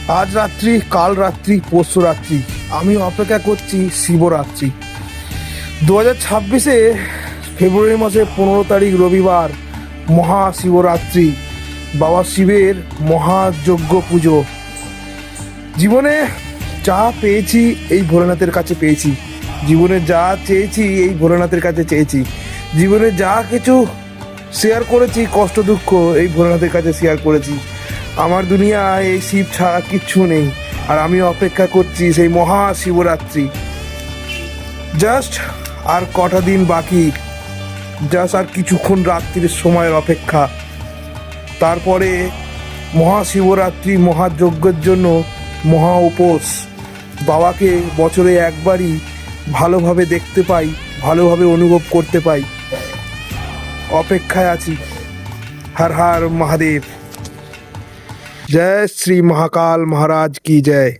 আজ রাত্রি, কাল রাত্রি, পরশু রাত্রি আমি অপেক্ষা করছি শিবরাত্রি। 2026-এ ফেব্রুয়ারি মাসের 15 তারিখ রবিবার মহাশিবরাত্রি, বাবা শিবের মহাযজ্ঞ পুজো। জীবনে যা পেয়েছি এই ভোলেনাথের কাছে পেয়েছি, জীবনে যা চেয়েছি এই ভোলেনাথের কাছে চেয়েছি, জীবনে যা কিছু শেয়ার করেছি কষ্ট দুঃখ এই ভোলেনাথের কাছে শেয়ার করেছি। আমার দুনিয়ায় এই শিব ছাড়া কিচ্ছু নেই, আর আমি অপেক্ষা করছি সেই মহাশিবরাত্রি। জাস্ট আর কটা দিন বাকি, জাস্ট আর কিছুক্ষণ রাত্রির সময়ের অপেক্ষা। তারপরে মহাশিবরাত্রি মহাযজ্ঞের জন্য মহা উপোস। বাবাকে বছরে একবারই ভালোভাবে দেখতে পাই, ভালোভাবে অনুভব করতে পাই। অপেক্ষায় আছি। হর হর মহাদেব। जय श्री महाकाल महाराज की जय।